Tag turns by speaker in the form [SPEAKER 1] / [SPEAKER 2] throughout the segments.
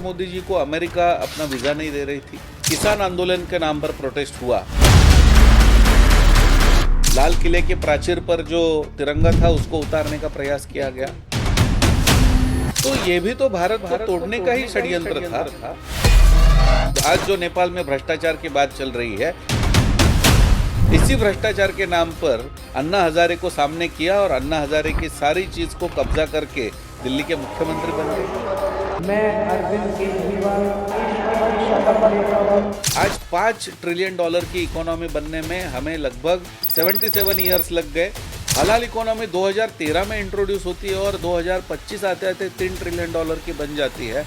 [SPEAKER 1] मोदी जी को अमेरिका अपना वीजा नहीं दे रही थी। किसान आंदोलन के नाम पर प्रोटेस्ट हुआ। लाल किले के प्राचीर पर जो तिरंगा था उसको उतारने का प्रयास किया गया। तो ये भी तो भारत को तोड़ने का ही षड्यंत्र था। आज जो नेपाल में भ्रष्टाचार की बात चल रही है, इसी भ्रष्टाचार के नाम पर अन्ना हजारे को सामने किया और अन्ना हजारे की सारी चीज को कब्जा करके दिल्ली के मुख्यमंत्री बन गए।
[SPEAKER 2] मैं अरविंद केजरीवाल शपथ लेता हूं।
[SPEAKER 1] आज $5 ट्रिलियन की इकोनॉमी बनने में हमें लगभग 77 ईयर्स लग गए। हलाल इकोनॉमी 2013 में इंट्रोड्यूस होती है और 2025 आते आते $3 ट्रिलियन की बन जाती है।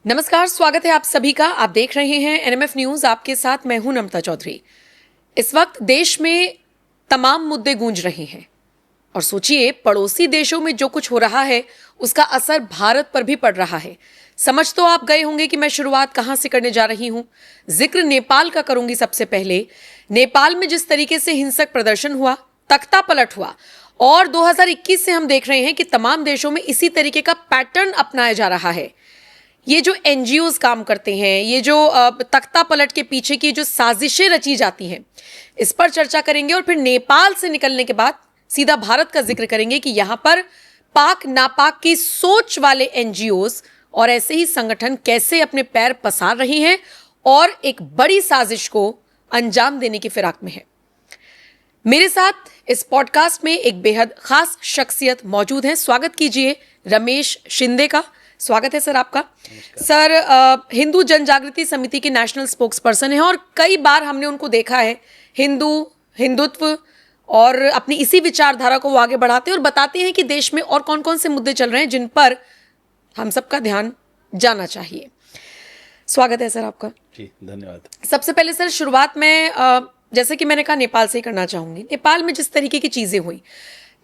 [SPEAKER 3] नमस्कार, स्वागत है आप सभी का। आप देख रहे हैं एनएमएफ न्यूज। आपके साथ मैं हूं नमता चौधरी। इस वक्त देश में तमाम मुद्दे गूंज रहे हैं और सोचिए, पड़ोसी देशों में जो कुछ हो रहा है उसका असर भारत पर भी पड़ रहा है। समझ तो आप गए होंगे कि मैं शुरुआत कहां से करने जा रही हूं। जिक्र नेपाल का करूंगी। सबसे पहले नेपाल में जिस तरीके से हिंसक प्रदर्शन हुआ, तख्ता पलट हुआ, और 2021 से हम देख रहे हैं कि तमाम देशों में इसी तरीके का पैटर्न अपनाया जा रहा है। ये जो एनजीओज काम करते हैं, ये जो तख्ता पलट के पीछे की जो साजिशें रची जाती हैं, इस पर चर्चा करेंगे। और फिर नेपाल से निकलने के बाद सीधा भारत का जिक्र करेंगे कि यहां पर पाक नापाक की सोच वाले एनजीओज और ऐसे ही संगठन कैसे अपने पैर पसार रही हैं और एक बड़ी साजिश को अंजाम देने की फिराक में है। मेरे साथ इस पॉडकास्ट में एक बेहद खास शख्सियत मौजूद है। स्वागत कीजिए रमेश शिंदे का। स्वागत है सर आपका। सर हिंदू जन जागृति समिति के नेशनल स्पोक्स पर्सन है और कई बार हमने उनको देखा है हिंदुत्व और अपनी इसी विचारधारा को वो आगे बढ़ाते हैं और बताते हैं कि देश में और कौन कौन से मुद्दे चल रहे हैं जिन पर हम सबका ध्यान जाना चाहिए। स्वागत है सर आपका।
[SPEAKER 1] जी धन्यवाद।
[SPEAKER 3] सबसे पहले सर शुरुआत में जैसे कि मैंने कहा नेपाल से ही करना चाहूंगी। नेपाल में जिस तरीके की चीजें हुई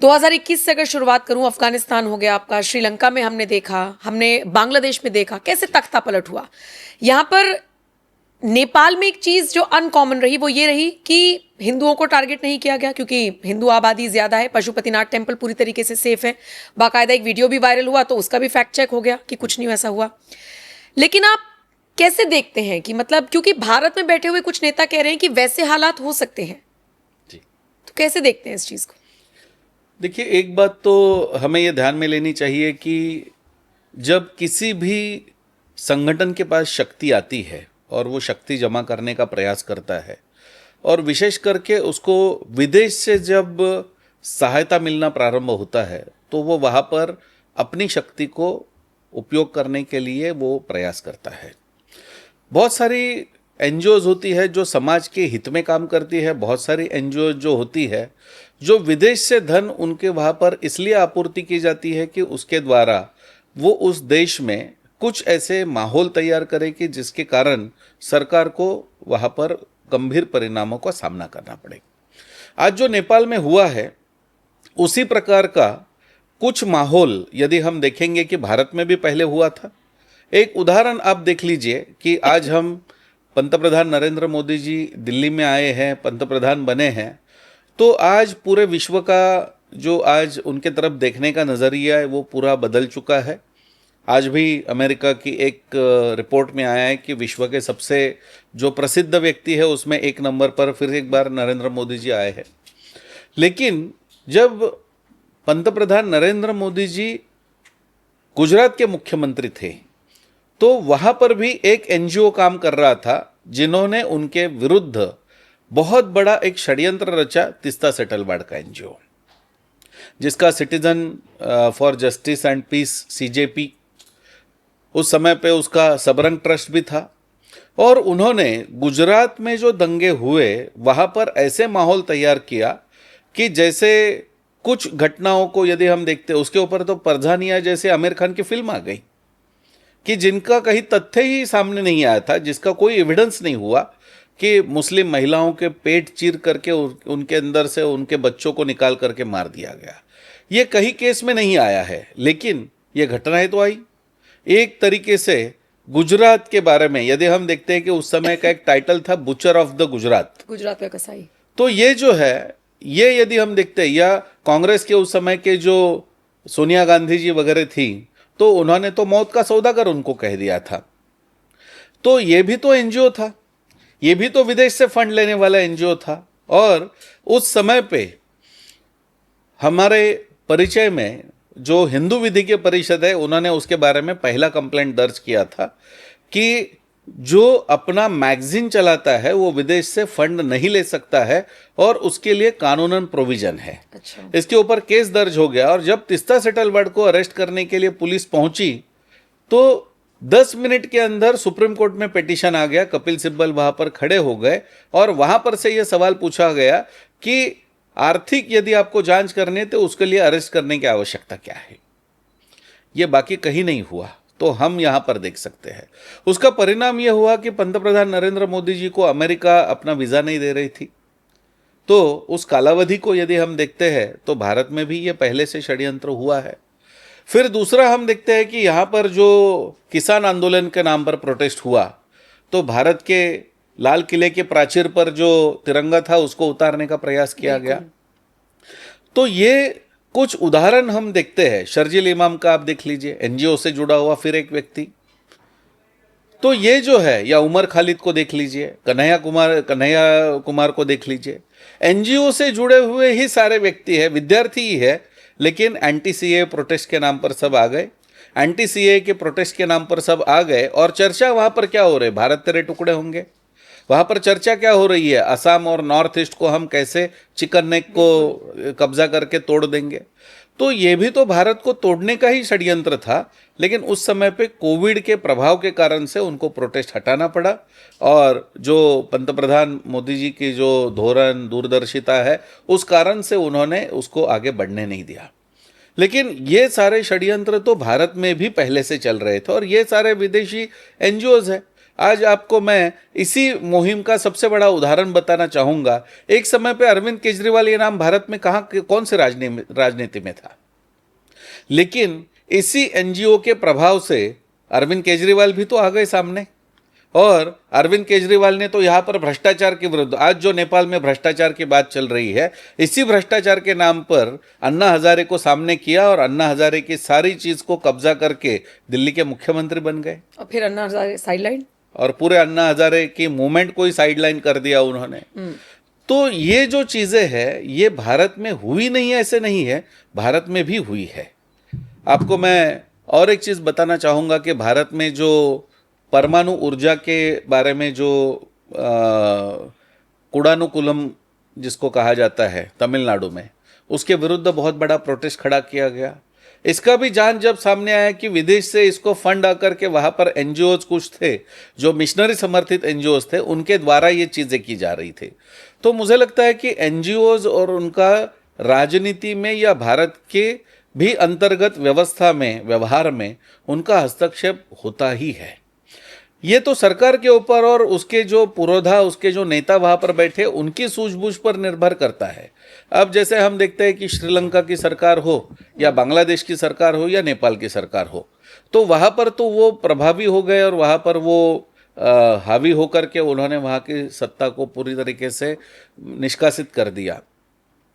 [SPEAKER 3] 2021 से अगर शुरुआत करूं, अफगानिस्तान हो गया आपका, श्रीलंका में हमने देखा, हमने बांग्लादेश में देखा कैसे तख्ता पलट हुआ। यहाँ पर नेपाल में एक चीज जो अनकॉमन रही वो ये रही कि हिंदुओं को टारगेट नहीं किया गया क्योंकि हिंदू आबादी ज्यादा है। पशुपतिनाथ टेम्पल पूरी तरीके से सेफ है। बाकायदा एक वीडियो भी वायरल हुआ तो उसका भी फैक्ट चेक हो गया कि कुछ नहीं वैसा हुआ। लेकिन आप कैसे देखते हैं कि मतलब, क्योंकि भारत में बैठे हुए कुछ नेता कह रहे हैं कि वैसे हालात हो सकते हैं
[SPEAKER 1] जी,
[SPEAKER 3] तो कैसे देखते हैं इस चीज को?
[SPEAKER 1] देखिए, एक बात तो हमें यह ध्यान में लेनी चाहिए कि जब किसी भी संगठन के पास शक्ति आती है और वो शक्ति जमा करने का प्रयास करता है और विशेष करके उसको विदेश से जब सहायता मिलना प्रारंभ होता है तो वो वहाँ पर अपनी शक्ति को उपयोग करने के लिए वो प्रयास करता है। बहुत सारी एनजीओज होती है जो समाज के हित में काम करती है। बहुत सारी एनजीओ जो होती है जो विदेश से धन उनके वहाँ पर इसलिए आपूर्ति की जाती है कि उसके द्वारा वो उस देश में कुछ ऐसे माहौल तैयार करे कि जिसके कारण सरकार को वहाँ पर गंभीर परिणामों का सामना करना पड़े। आज जो नेपाल में हुआ है उसी प्रकार का कुछ माहौल यदि हम देखेंगे कि भारत में भी पहले हुआ था। एक उदाहरण आप देख लीजिए कि आज हम पंतप्रधान नरेंद्र मोदी जी दिल्ली में आए हैं, पंतप्रधान बने हैं, तो आज पूरे विश्व का जो आज उनके तरफ देखने का नज़रिया है वो पूरा बदल चुका है। आज भी अमेरिका की एक रिपोर्ट में आया है कि विश्व के सबसे जो प्रसिद्ध व्यक्ति है उसमें 1 नंबर पर फिर एक बार नरेंद्र मोदी जी आए हैं। लेकिन जब पंतप्रधान नरेंद्र मोदी जी गुजरात के मुख्यमंत्री थे तो वहाँ पर भी एक एनजीओ काम कर रहा था जिन्होंने उनके विरुद्ध बहुत बड़ा एक षड्यंत्र रचा, तीस्ता सेटलबाड़ का एनजीओ, जिसका citizen for justice and peace CJP, उस समय पे उसका सबरंग ट्रस्ट भी था। और उन्होंने गुजरात में जो दंगे हुए वहाँ पर ऐसे माहौल तैयार किया कि जैसे कुछ घटनाओं को यदि हम देखते उसके ऊपर तो परधानिया जैसे आमिर खान की फिल्म आ गई कि जिनका कहीं तथ्य ही सामने नहीं आया था, जिसका कोई एविडेंस नहीं हुआ कि मुस्लिम महिलाओं के पेट चीर करके उनके अंदर से उनके बच्चों को निकाल करके मार दिया गया। ये कहीं केस में नहीं आया है, लेकिन ये घटनाएं तो आई। एक तरीके से गुजरात के बारे में यदि हम देखते हैं कि उस समय का एक टाइटल था butcher of the Gujarat,
[SPEAKER 3] Gujarat का कसाई।
[SPEAKER 1] तो ये जो है ये यदि हम देखते हैं, या कांग्रेस के उस समय के जो सोनिया गांधी जी वगैरह थी, तो उन्होंने तो मौत का सौदागर उनको कह दिया था। तो ये भी तो एनजीओ था, ये भी तो विदेश से फंड लेने वाला एनजीओ था। और उस समय पे हमारे परिचय में जो हिंदू विधि के परिषद है, उन्होंने उसके बारे में पहला कंप्लेंट दर्ज किया था कि जो अपना मैगजीन चलाता है वो विदेश से फंड नहीं ले सकता है, और उसके लिए कानूनन प्रोविजन है।
[SPEAKER 3] अच्छा।
[SPEAKER 1] इसके ऊपर केस दर्ज हो गया, और जब तीस्ता सेटलबर्ड को अरेस्ट करने के लिए पुलिस पहुंची तो 10 मिनट के अंदर सुप्रीम कोर्ट में पिटीशन आ गया। कपिल सिब्बल वहां पर खड़े हो गए और वहां पर से यह सवाल पूछा गया कि आर्थिक यदि आपको जांच करनी है तो उसके लिए अरेस्ट करने की आवश्यकता क्या है। यह बाकी कहीं नहीं हुआ, तो हम यहां पर देख सकते हैं। उसका परिणाम यह हुआ कि पंतप्रधान नरेंद्र मोदी जी को अमेरिका अपना वीजा नहीं दे रही थी। तो उस कालावधि को यदि हम देखते हैं तो भारत में भी यह पहले से षड्यंत्र हुआ है। फिर दूसरा हम देखते हैं कि यहाँ पर जो किसान आंदोलन के नाम पर प्रोटेस्ट हुआ, तो भारत के लाल किले के प्राचीर पर जो तिरंगा था उसको उतारने का प्रयास किया गया। तो ये कुछ उदाहरण हम देखते हैं। शर्जील इमाम का आप देख लीजिए, एनजीओ से जुड़ा हुआ फिर एक व्यक्ति। तो ये जो है, या उमर खालिद को देख लीजिए, कन्हैया कुमार को देख लीजिए, एनजीओ से जुड़े हुए ही सारे व्यक्ति है, विद्यार्थी ही है, लेकिन एंटी सीए प्रोटेस्ट के नाम पर सब आ गए। एंटी सीए के प्रोटेस्ट के नाम पर सब आ गए, और चर्चा वहां पर क्या हो रही है, भारत तेरे टुकड़े होंगे। वहां पर चर्चा क्या हो रही है, असम और नॉर्थ ईस्ट को हम कैसे चिकन नेक को कब्जा करके तोड़ देंगे। तो ये भी तो भारत को तोड़ने का ही षड्यंत्र था, लेकिन उस समय पे कोविड के प्रभाव के कारण से उनको प्रोटेस्ट हटाना पड़ा, और जो पंतप्रधान मोदी जी की जो धोरण दूरदर्शिता है उस कारण से उन्होंने उसको आगे बढ़ने नहीं दिया। लेकिन ये सारे षड्यंत्र तो भारत में भी पहले से चल रहे थे, और ये सारे विदेशी एनजीओज हैं। आज आपको मैं इसी मुहिम का सबसे बड़ा उदाहरण बताना चाहूंगा। एक समय पे अरविंद केजरीवाल ये नाम भारत में कौन से राजनीति में था, लेकिन इसी एनजीओ के प्रभाव से अरविंद केजरीवाल भी तो आ गए सामने। और अरविंद केजरीवाल ने तो यहाँ पर भ्रष्टाचार के विरुद्ध, आज जो नेपाल में भ्रष्टाचार की बात चल रही है, इसी भ्रष्टाचार के नाम पर अन्ना हजारे को सामने किया, और अन्ना हजारे की सारी चीज को कब्जा करके दिल्ली के मुख्यमंत्री बन गए।
[SPEAKER 3] और फिर अन्ना हजारे साइडलाइन, और
[SPEAKER 1] पूरे अन्ना हजारे की मूवमेंट को ही साइडलाइन कर दिया उन्होंने। तो ये जो चीजें हैं ये भारत में हुई नहीं है, ऐसे नहीं है, भारत में भी हुई है। आपको मैं और एक चीज बताना चाहूंगा कि भारत में जो परमाणु ऊर्जा के बारे में जो कुडानुकुलम जिसको कहा जाता है तमिलनाडु में, उसके विरुद्ध बहुत बड़ा प्रोटेस्ट खड़ा किया गया। इसका भी जान जब सामने आया कि विदेश से इसको फंड आकर के वहां पर एनजीओज कुछ थे जो मिशनरी समर्थित एनजीओज थे, उनके द्वारा ये चीजें की जा रही थी। तो मुझे लगता है कि एनजीओज और उनका राजनीति में या भारत के भी अंतर्गत व्यवस्था में, व्यवहार में उनका हस्तक्षेप होता ही है। ये तो सरकार के ऊपर और उसके जो पुरोधा, उसके जो नेता वहां पर बैठे, उनकी सूझबूझ पर निर्भर करता है। अब जैसे हम देखते हैं कि श्रीलंका की सरकार हो या बांग्लादेश की सरकार हो या नेपाल की सरकार हो, तो वहां पर तो वो प्रभावी हो गए और वहां पर वो हावी होकर के उन्होंने वहां की सत्ता को पूरी तरीके से निष्कासित कर दिया।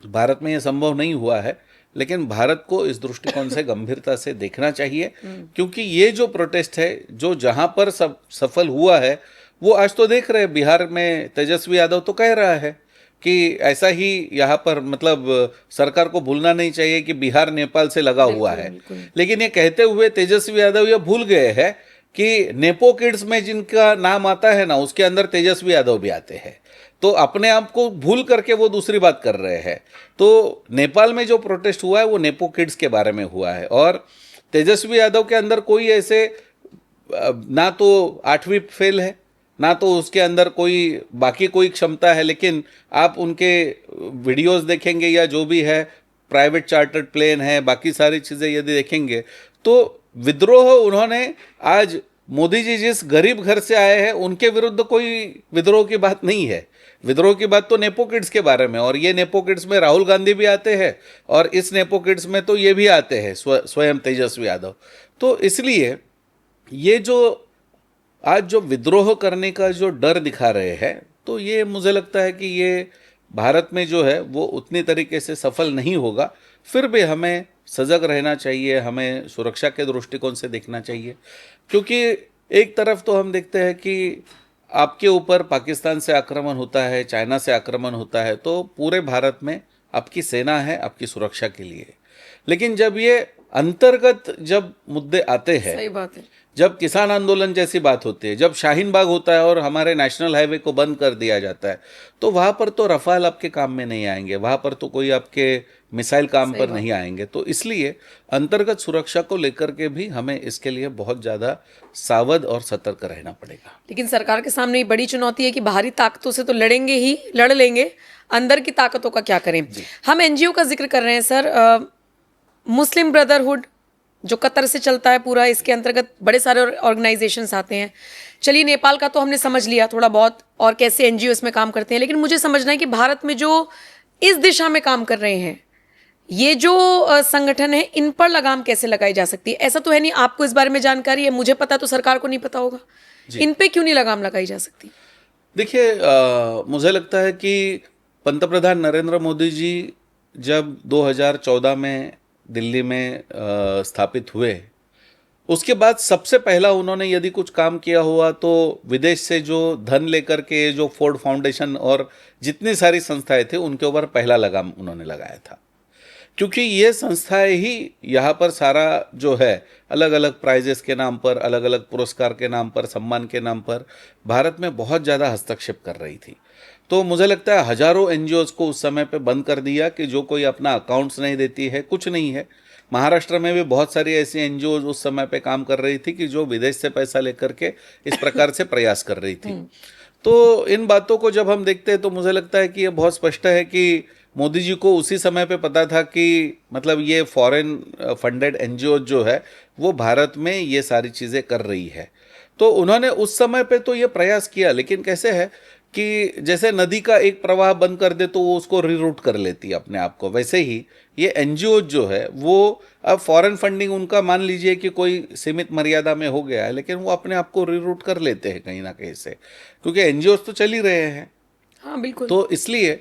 [SPEAKER 1] भारत में ये संभव नहीं हुआ है, लेकिन भारत को इस दृष्टिकोण से गंभीरता से देखना चाहिए, क्योंकि ये जो प्रोटेस्ट है जो जहां पर सफल हुआ है, वो आज तो देख रहे हैं बिहार में तेजस्वी यादव तो कह रहा है कि ऐसा ही यहाँ पर, मतलब सरकार को भूलना नहीं चाहिए कि बिहार नेपाल से लगा हुआ है। लेकिन ये कहते हुए तेजस्वी यादव ये भूल गए हैं कि नेपो किड्स में जिनका नाम आता है ना, उसके अंदर तेजस्वी यादव भी आते हैं। तो अपने आप को भूल करके वो दूसरी बात कर रहे हैं। तो नेपाल में जो प्रोटेस्ट हुआ है वो नेपो किड्स के बारे में हुआ है, और तेजस्वी यादव के अंदर कोई ऐसे ना तो 8वीं फेल है, ना तो उसके अंदर कोई बाकी कोई क्षमता है, लेकिन आप उनके वीडियोस देखेंगे या जो भी है, प्राइवेट चार्टर्ड प्लेन है, बाकी सारी चीज़ें यदि देखेंगे तो विद्रोह उन्होंने, आज मोदी जी जिस गरीब घर से आए हैं उनके विरुद्ध कोई विद्रोह की बात नहीं है। विद्रोह की बात तो नेपो किड्स के बारे में, और ये नेपो किड्स में राहुल गांधी भी आते हैं, और इस नेपो किड्स में तो ये भी आते हैं स्वयं तेजस्वी यादव। तो इसलिए ये जो आज जो विद्रोह करने का जो डर दिखा रहे हैं, तो ये मुझे लगता है कि ये भारत में जो है वो उतनी तरीके से सफल नहीं होगा। फिर भी हमें सजग रहना चाहिए, हमें सुरक्षा के दृष्टिकोण से देखना चाहिए, क्योंकि एक तरफ तो हम देखते हैं कि आपके ऊपर पाकिस्तान से आक्रमण होता है, चाइना से आक्रमण होता है, तो पूरे भारत में आपकी सेना है आपकी सुरक्षा के लिए। लेकिन जब ये अंतर्गत जब मुद्दे आते हैं,
[SPEAKER 3] सही बात है।
[SPEAKER 1] जब किसान आंदोलन जैसी बात होती है, जब शाहीन बाग होता है और हमारे नेशनल हाईवे को बंद कर दिया जाता है, तो वहां पर तो रफाल आपके काम में नहीं आएंगे, वहां पर तो कोई आपके मिसाइल काम पर नहीं आएंगे। तो इसलिए अंतर्गत सुरक्षा को लेकर के भी हमें इसके लिए बहुत ज्यादा सावध और सतर्क रहना पड़ेगा।
[SPEAKER 3] लेकिन सरकार के सामने ये बड़ी चुनौती है कि बाहरी ताकतों से तो लड़ेंगे ही, लड़ लेंगे, अंदर की ताकतों का क्या करें। हम एनजीओ का जिक्र कर रहे हैं सर, मुस्लिम ब्रदरहुड जो कतर से चलता है पूरा, इसके अंतर्गत बड़े सारे ऑर्गेनाइजेशंस आते हैं। चलिए नेपाल का तो हमने समझ लिया थोड़ा बहुत और कैसे एनजीओ इसमें काम करते हैं, लेकिन मुझे समझना है कि भारत में जो इस दिशा में काम कर रहे हैं, ये जो संगठन है, इन पर लगाम कैसे लगाई जा सकती है? ऐसा तो है नहीं आपको इस बारे में जानकारी है, मुझे पता तो सरकार को नहीं पता होगा, इन पे क्यों नहीं लगाम लगाई जा सकती?
[SPEAKER 1] देखिए, मुझे लगता है कि पंतप्रधान नरेंद्र मोदी जी जब 2014 में दिल्ली में स्थापित हुए, उसके बाद सबसे पहला उन्होंने यदि कुछ काम किया हुआ तो विदेश से जो धन लेकर के जो फोर्ड फाउंडेशन और जितनी सारी संस्थाएं थी उनके ऊपर पहला लगाम उन्होंने लगाया था, क्योंकि ये संस्थाएं ही यहाँ पर सारा जो है अलग अलग प्राइजेस के नाम पर, अलग अलग पुरस्कार के नाम पर, सम्मान के नाम पर भारत में बहुत ज़्यादा हस्तक्षेप कर रही थी। तो मुझे लगता है हजारों एनजीओज को उस समय पे बंद कर दिया कि जो कोई अपना अकाउंट्स नहीं देती है, कुछ नहीं है। महाराष्ट्र में भी बहुत सारी ऐसी एनजीओज उस समय पे काम कर रही थी कि जो विदेश से पैसा लेकर के इस प्रकार से प्रयास कर रही थी। तो इन बातों को जब हम देखते हैं तो मुझे लगता है कि ये बहुत स्पष्ट है कि मोदी जी को उसी समय पे पता था कि मतलब ये फॉरेन फंडेड एनजीओ जो है वो भारत में ये सारी चीज़ें कर रही है। तो उन्होंने उस समय पे तो ये प्रयास किया, लेकिन कैसे है कि जैसे नदी का एक प्रवाह बंद कर दे तो वो उसको रीरूट कर लेती है अपने आप को, वैसे ही ये एनजीओ जो है वो अब फॉरेन फंडिंग उनका मान लीजिए कि कोई सीमित मर्यादा में हो गया है, लेकिन वो अपने आप को रीरूट कर लेते हैं कहीं ना कहीं से, क्योंकि एनजीओ तो चल ही रहे हैं।
[SPEAKER 3] हाँ बिल्कुल।
[SPEAKER 1] तो इसलिए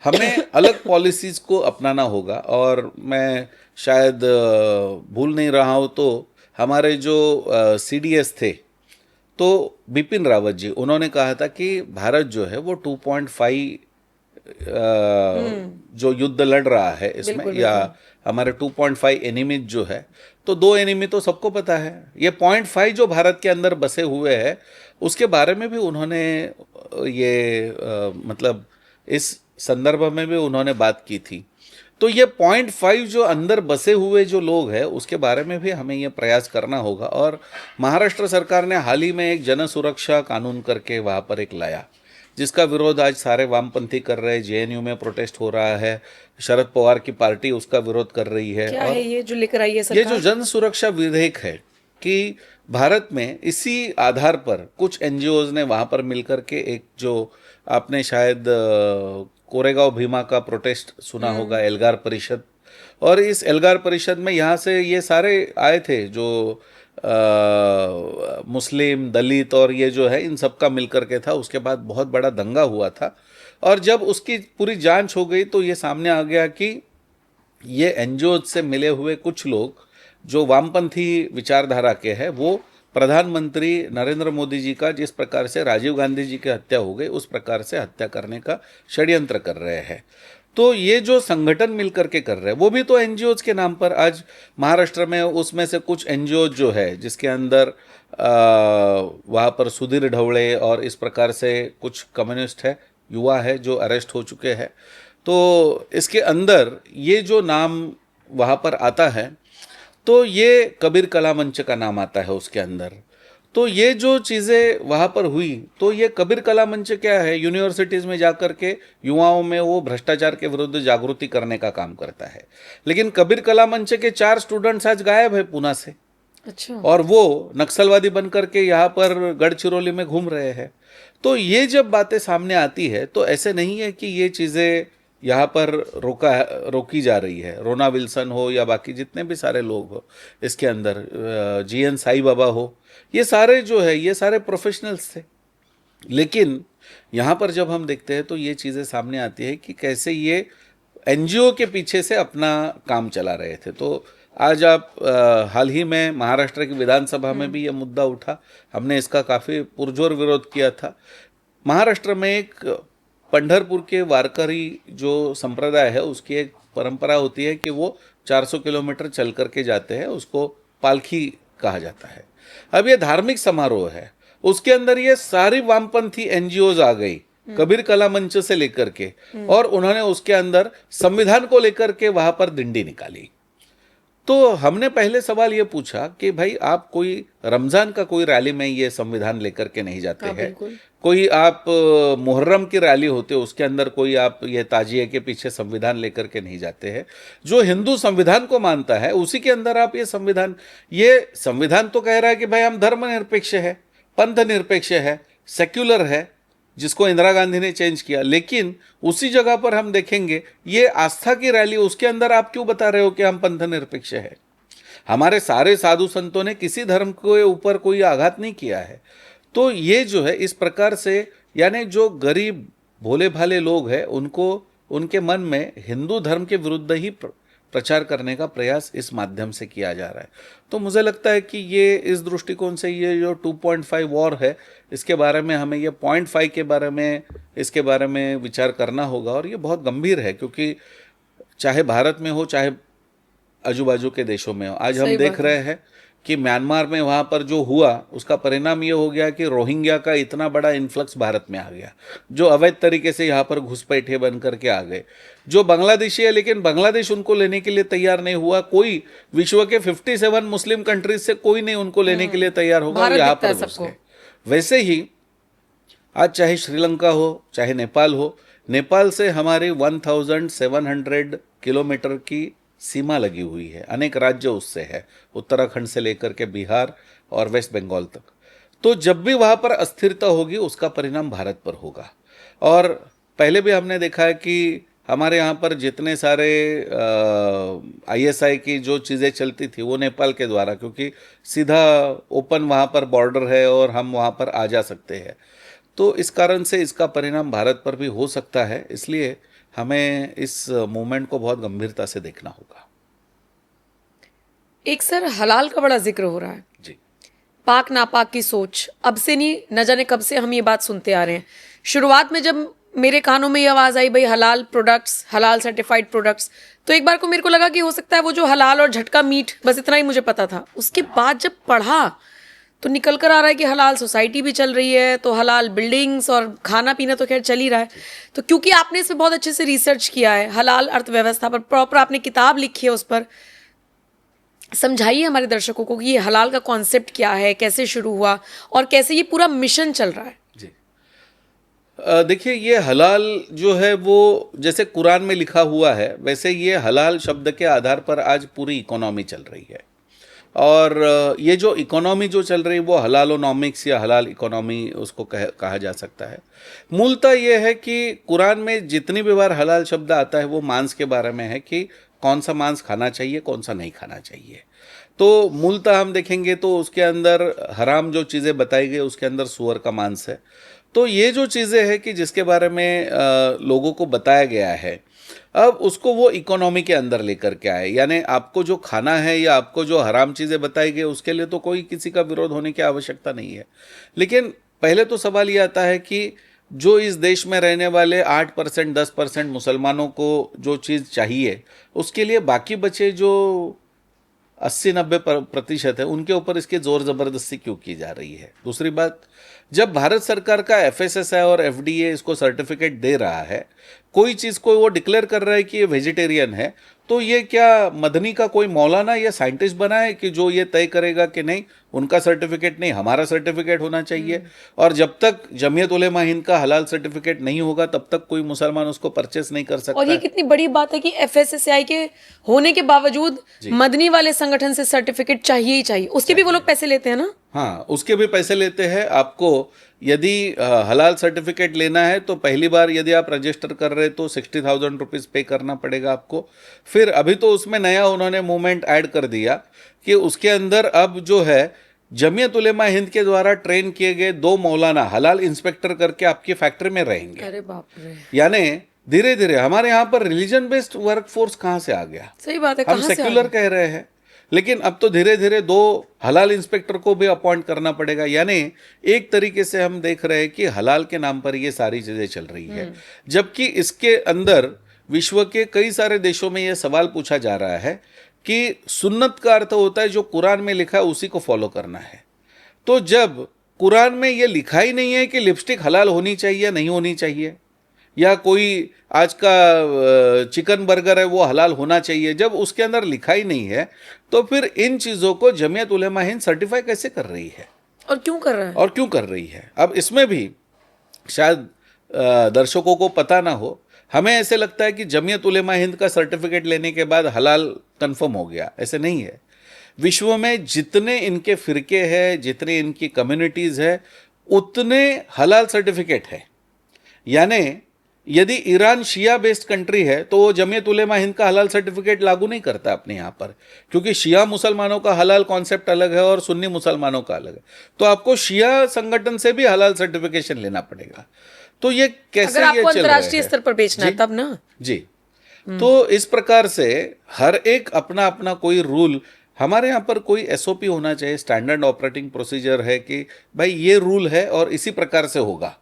[SPEAKER 1] हमें अलग पॉलिसीज को अपनाना होगा। और मैं शायद भूल नहीं रहा हूँ तो हमारे जो सीडीएस थे तो बिपिन रावत जी, उन्होंने कहा था कि भारत जो है वो 2.5 जो युद्ध लड़ रहा है इसमें, या हमारे 2.5 एनिमीज जो है, तो 2 एनिमी तो सबको पता है, ये 0.5 जो भारत के अंदर बसे हुए हैं उसके बारे में भी उन्होंने ये मतलब इस संदर्भ में भी उन्होंने बात की थी। तो ये 0.5 जो अंदर बसे हुए जो लोग हैं उसके बारे में भी हमें ये प्रयास करना होगा। और महाराष्ट्र सरकार ने हाल ही में एक जन सुरक्षा कानून करके वहाँ पर एक लाया, जिसका विरोध आज सारे वामपंथी कर रहे हैं। जेएनयू में प्रोटेस्ट हो रहा है, शरद पवार की पार्टी उसका विरोध कर रही है।
[SPEAKER 3] क्या
[SPEAKER 1] और
[SPEAKER 3] है ये जो लेकर आई है सरकार?
[SPEAKER 1] ये जो जन सुरक्षा विधेयक है कि भारत में इसी आधार पर कुछ एनजीओज ने वहाँ पर मिलकर के एक, जो आपने शायद कोरेगांव भीमा का प्रोटेस्ट सुना होगा, एल्गार परिषद, और इस एल्गार परिषद में यहाँ से ये सारे आए थे जो मुस्लिम, दलित और ये जो है इन सब का मिलकर के था। उसके बाद बहुत बड़ा दंगा हुआ था और जब उसकी पूरी जांच हो गई तो ये सामने आ गया कि ये एनजीओ से मिले हुए कुछ लोग जो वामपंथी विचारधारा के हैं वो प्रधानमंत्री नरेंद्र मोदी जी का जिस प्रकार से राजीव गांधी जी की हत्या हो गई उस प्रकार से हत्या करने का षड्यंत्र कर रहे हैं। तो ये जो संगठन मिलकर के कर रहे हैं वो भी तो एनजीओज के नाम पर, आज महाराष्ट्र में उसमें से कुछ एनजीओज जो है जिसके अंदर वहाँ पर सुधीर ढवळे और इस प्रकार से कुछ कम्युनिस्ट है, युवा है जो अरेस्ट हो चुके हैं। तो इसके अंदर ये जो नाम वहाँ पर आता है तो ये कबीर कला मंच का नाम आता है उसके अंदर। तो ये जो चीज़ें वहाँ पर हुई, तो ये कबीर कला मंच क्या है, यूनिवर्सिटीज़ में जाकर के युवाओं में वो भ्रष्टाचार के विरुद्ध जागृति करने का काम करता है। लेकिन कबीर कला मंच के 4 स्टूडेंट्स आज गायब है पूना से।
[SPEAKER 3] अच्छा। और
[SPEAKER 1] वो नक्सलवादी बन करके यहाँ पर गढ़चिरौली में घूम रहे हैं। तो ये जब बातें सामने आती है तो ऐसे नहीं है कि ये चीज़ें यहाँ पर रोकी जा रही है। रोना विल्सन हो या बाकी जितने भी सारे लोग हो इसके अंदर, जीएन साई बाबा हो, ये सारे जो है ये सारे प्रोफेशनल्स थे। लेकिन यहाँ पर जब हम देखते हैं तो ये चीज़ें सामने आती है कि कैसे ये एनजीओ के पीछे से अपना काम चला रहे थे। तो आज आप हाल ही में महाराष्ट्र की विधानसभा में भी ये मुद्दा उठा, हमने इसका काफ़ी पुरजोर विरोध किया था। महाराष्ट्र में एक पंढरपुर के वारकरी जो संप्रदाय है उसकी एक परंपरा होती है कि वो 400 किलोमीटर चल करके जाते हैं, उसको पालखी कहा जाता है। अब ये धार्मिक समारोह है, उसके अंदर ये सारी वामपंथी एनजीओज आ गई, कबीर कला मंच से लेकर के, और उन्होंने उसके अंदर संविधान को लेकर के वहां पर दिंडी निकाली। तो हमने पहले सवाल ये पूछा कि भाई आप कोई रमजान का कोई रैली में ये संविधान लेकर के नहीं जाते हैं, कोई आप मुहर्रम की रैली होते उसके अंदर कोई आप ये ताजिए के पीछे संविधान लेकर के नहीं जाते हैं। जो हिंदू संविधान को मानता है उसी के अंदर आप ये संविधान तो कह रहा है कि भाई हम धर्मनिरपेक्ष है, पंथ निरपेक्ष है, सेक्युलर है, जिसको इंदिरा गांधी ने चेंज किया। लेकिन उसी जगह पर हम देखेंगे ये आस्था की रैली, उसके अंदर आप क्यों बता रहे हो कि हम पंथ निरपेक्ष है? हमारे सारे साधु संतों ने किसी धर्म के ऊपर कोई आघात नहीं किया है। तो ये जो है इस प्रकार से, यानी जो गरीब भोले भाले लोग हैं उनको, उनके मन में हिंदू धर्म के विरुद्ध ही प्रचार करने का प्रयास इस माध्यम से किया जा रहा है। तो मुझे लगता है कि ये इस दृष्टिकोण से ये जो 2.5 वॉर है, इसके बारे में हमें ये 0.5 के बारे में, इसके बारे में विचार करना होगा। और ये बहुत गंभीर है, क्योंकि चाहे भारत में हो चाहे आजू बाजू के देशों में हो। आज हम देख रहे हैं कि म्यांमार में वहाँ पर जो हुआ उसका परिणाम ये हो गया कि रोहिंग्या का इतना बड़ा इन्फ्लक्स भारत में आ गया, जो अवैध तरीके से यहाँ पर घुसपैठे बन करके आ गए, जो बांग्लादेशी है, लेकिन बांग्लादेश उनको लेने के लिए तैयार नहीं हुआ। कोई विश्व के 57 मुस्लिम कंट्रीज से कोई नहीं उनको लेने के लिए तैयार होगा, यहाँ पर घुस गए। वैसे ही आज चाहे श्रीलंका हो चाहे नेपाल हो, नेपाल से हमारी 1700 किलोमीटर की सीमा लगी हुई है, अनेक राज्य उससे है, उत्तराखंड से लेकर के बिहार और वेस्ट बंगाल तक। तो जब भी वहाँ पर अस्थिरता होगी उसका परिणाम भारत पर होगा। और पहले भी हमने देखा है कि हमारे यहाँ पर जितने सारे ISI की जो चीज़ें चलती थी वो नेपाल के द्वारा, क्योंकि सीधा ओपन वहाँ पर बॉर्डर है और हम वहाँ पर आ जा सकते हैं। तो इस कारण से इसका परिणाम भारत पर भी हो सकता है, इसलिए हमें इस मूवमेंट को बहुत गंभीरता से देखना होगा।
[SPEAKER 3] एक सर हलाल का बड़ा जिक्र हो रहा है
[SPEAKER 1] जी।
[SPEAKER 3] पाक नापाक की सोच अब से नहीं, न जाने कब से हम ये बात सुनते आ रहे हैं। शुरुआत में जब मेरे कानों में ये आवाज़ आई भाई हलाल प्रोडक्ट्स, हलाल सर्टिफाइड प्रोडक्ट्स, तो एक बार को मेरे को लगा कि हो सकता है वो जो हलाल और झटका मीट, बस इतना ही मुझे पता था। उसके बाद जब पढ़ा तो निकल कर आ रहा है कि हलाल सोसाइटी भी चल रही है, तो हलाल बिल्डिंग्स और खाना पीना तो खैर चल ही रहा है। तो क्योंकि आपने इसमें बहुत अच्छे से रिसर्च किया है, हलाल अर्थव्यवस्था पर प्रॉपर आपने किताब लिखी है, उस पर समझाइए हमारे दर्शकों को कि ये हलाल का कॉन्सेप्ट क्या है, कैसे शुरू हुआ और कैसे ये पूरा मिशन चल रहा है।
[SPEAKER 1] जी देखिए, ये हलाल जो है वो जैसे कुरान में लिखा हुआ है, वैसे ये हलाल शब्द के आधार पर आज पूरी इकोनॉमी चल रही है। और ये जो इकोनॉमी जो चल रही है वो हलालोनॉमिक्स या हलाल इकोनॉमी उसको कहा जा सकता है। मूलतः ये है कि कुरान में जितनी भी बार हलाल शब्द आता है वो मांस के बारे में है कि कौन सा मांस खाना चाहिए, कौन सा नहीं खाना चाहिए। तो मूलतः हम देखेंगे तो उसके अंदर हराम जो चीज़ें बताई गई उसके अंदर सूअर का मांस है। तो ये जो चीज़ें हैं कि जिसके बारे में लोगों को बताया गया है, अब उसको वो इकोनॉमी के अंदर लेकर के आए। यानी आपको जो खाना है या आपको जो हराम चीज़ें बताई गई उसके लिए तो कोई किसी का विरोध होने की आवश्यकता नहीं है। लेकिन पहले तो सवाल ये आता है कि जो इस देश में रहने वाले 8% 10% मुसलमानों को जो चीज़ चाहिए उसके लिए बाकी बचे जो 80-90% है उनके ऊपर इसकी ज़ोर ज़बरदस्ती क्यों की जा रही है। दूसरी बात, जब भारत सरकार का FSSAI और FDA इसको सर्टिफिकेट दे रहा है, कोई चीज़ को वो डिक्लेयर कर रहा है कि ये वेजिटेरियन है, तो ये क्या मदनी का कोई मौलाना या साइंटिस्ट बना है कि जो ये तय करेगा कि नहीं उनका सर्टिफिकेट नहीं हमारा सर्टिफिकेट होना चाहिए। और जब तक जमीयत उलेमा हिंद का हलाल सर्टिफिकेट नहीं होगा तब तक कोई मुसलमान उसको परचेस नहीं कर सकता।
[SPEAKER 3] और ये कितनी बड़ी बात है कि FSSAI के होने के बावजूद मदनी वाले संगठन से सर्टिफिकेट चाहिए ही चाहिए। उसके भी वो लोग पैसे लेते हैं ना?
[SPEAKER 1] हाँ, उसके भी पैसे लेते हैं। आपको यदि हलाल सर्टिफिकेट लेना है तो पहली बार यदि आप रजिस्टर कर रहे तो 60,000 रुपीज़ पे करना पड़ेगा आपको। फिर अभी तो उसमें नया उन्होंने मूवमेंट ऐड कर दिया कि उसके अंदर अब जो है जमीयत उलेमा हिंद के द्वारा ट्रेन किए गए 2 मौलाना हलाल इंस्पेक्टर करके आपकी फैक्ट्री में रहेंगे।
[SPEAKER 3] अरे बाप रे,
[SPEAKER 1] यानी धीरे धीरे हमारे यहाँ पर रिलीजन बेस्ड वर्क फोर्स कहाँ से आ गया?
[SPEAKER 3] सही बात है,
[SPEAKER 1] हम
[SPEAKER 3] कहाँ से आ
[SPEAKER 1] सेक्युलर कह रहे हैं, लेकिन अब तो धीरे धीरे 2 हलाल इंस्पेक्टर को भी अपॉइंट करना पड़ेगा। यानी एक तरीके से हम देख रहे हैं कि हलाल के नाम पर ये सारी चीजें चल रही है, जबकि इसके अंदर विश्व के कई सारे देशों में यह सवाल पूछा जा रहा है कि सुन्नत का अर्थ होता है जो कुरान में लिखा है उसी को फॉलो करना है। तो जब कुरान में यह लिखा ही नहीं है कि लिपस्टिक हलाल होनी चाहिए या नहीं होनी चाहिए, या कोई आज का चिकन बर्गर है वो हलाल होना चाहिए, जब उसके अंदर लिखा ही नहीं है तो फिर इन चीज़ों को जमीयत उलेमा हिंद सर्टिफाई कैसे कर रही है
[SPEAKER 3] और क्यों कर रहा है?
[SPEAKER 1] और क्यों कर रही है? अब इसमें भी शायद दर्शकों को पता ना हो, हमें ऐसे लगता है कि जमीयत उलेमा हिंद का सर्टिफिकेट लेने के बाद हलाल कंफर्म हो गया, ऐसे नहीं है। विश्व में जितने इनके फिरके हैं, जितने इनकी कम्युनिटीज़ है, उतने हलाल सर्टिफिकेट है। यानी यदि ईरान शिया बेस्ड कंट्री है तो वो जमीयत उलेमा हिंद का हलाल सर्टिफिकेट लागू नहीं करता अपने यहाँ पर, क्योंकि शिया मुसलमानों का हलाल कॉन्सेप्ट अलग है और सुन्नी मुसलमानों का अलग है। तो आपको शिया संगठन से भी हलाल सर्टिफिकेशन लेना पड़ेगा। तो ये कैसे
[SPEAKER 3] अगर आपको
[SPEAKER 1] ये चल रहा
[SPEAKER 3] अंतर्राष्ट्रीय
[SPEAKER 1] है?
[SPEAKER 3] स्तर पर बेचना है तब ना।
[SPEAKER 1] जी, तो इस प्रकार से हर एक अपना अपना कोई रूल, हमारे यहाँ पर कोई एसओपी होना चाहिए, स्टैंडर्ड ऑपरेटिंग प्रोसीजर है कि भाई ये रूल है और इसी प्रकार से होगा।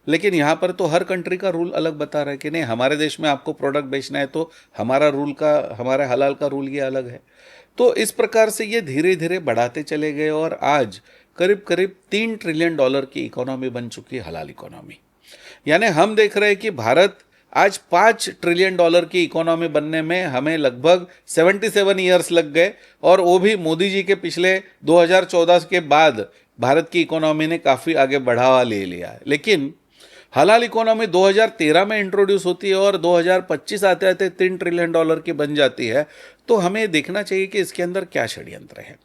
[SPEAKER 1] लेकिन यहाँ पर तो हर कंट्री का रूल अलग बता रहा है कि नहीं, हमारे देश में आपको प्रोडक्ट बेचना है तो हमारा रूल का, हमारे हलाल का रूल ये अलग है। तो इस प्रकार से ये धीरे धीरे बढ़ाते चले गए और आज करीब करीब $3 ट्रिलियन की इकोनॉमी बन चुकी है, हलाल इकोनॉमी। यानी हम देख रहे हैं कि भारत आज $5 ट्रिलियन की इकोनॉमी बनने में हमें लगभग 77 ईयर्स लग गए, और वो भी मोदी जी के पिछले 2014 के बाद भारत की इकोनॉमी ने काफ़ी आगे बढ़ावा ले लिया है। लेकिन हलाल इकोनॉमी 2013 में इंट्रोड्यूस होती है और 2025 आते आते $3 ट्रिलियन की बन जाती है। तो हमें देखना चाहिए कि इसके अंदर क्या षड्यंत्र है,